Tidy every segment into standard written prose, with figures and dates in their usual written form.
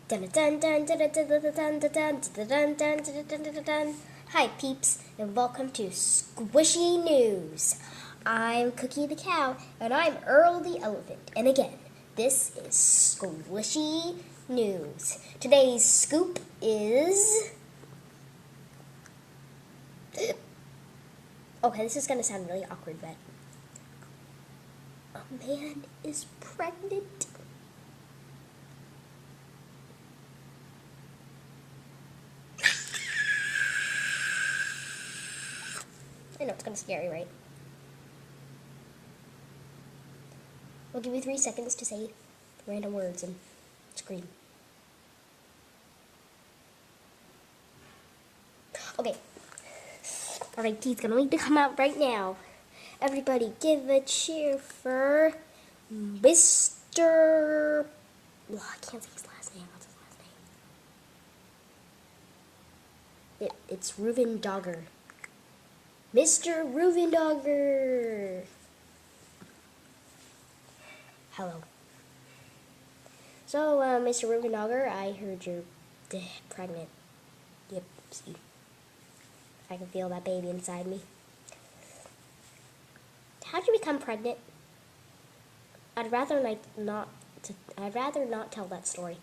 Hi peeps, and welcome to Squishy News. I'm Cookie the Cow, and I'm Earl the Elephant. And again, this is Squishy News. Today's scoop is... Okay, this is going to sound really awkward, but... a man is pregnant. I know, it's kind of scary, right? We'll give you 3 seconds to say random words and scream. Okay. Alright, he's gonna need to come out right now. Everybody give a cheer for Mr. Well, I can't say his last name. What's his last name? It's Reuven Dogger. Mr. Reuven Dogger! Hello. So, Mr. Reuven Dogger, I heard you're pregnant. Yep, see. I can feel that baby inside me. How'd you become pregnant? I'd rather not tell that story.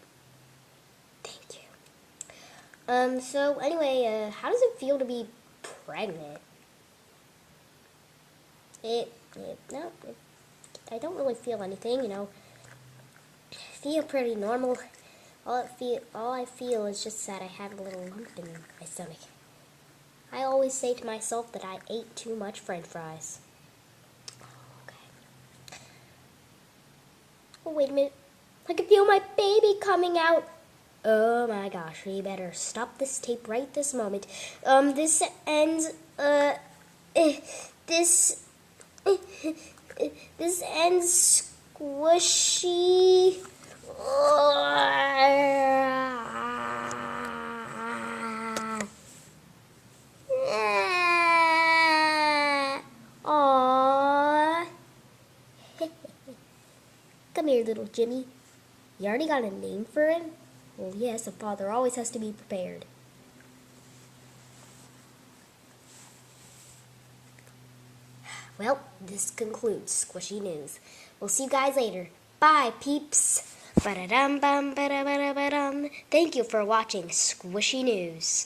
Thank you. So anyway, how does it feel to be pregnant? I don't really feel anything, you know. I feel pretty normal. All I feel is just that I have a little lump in my stomach. I always say to myself that I ate too much French fries. Okay. Oh, wait a minute. I can feel my baby coming out. Oh my gosh, we better stop this tape right this moment. This ends, this ends squishy. Aww. Come here, little Jimmy. You already got a name for him? Well, yes, a father always has to be prepared. Well, this concludes Squishy News. We'll see you guys later. Bye, peeps. Ba-da-dum, bum, ba-da-ba-da-ba-dum. Thank you for watching Squishy News.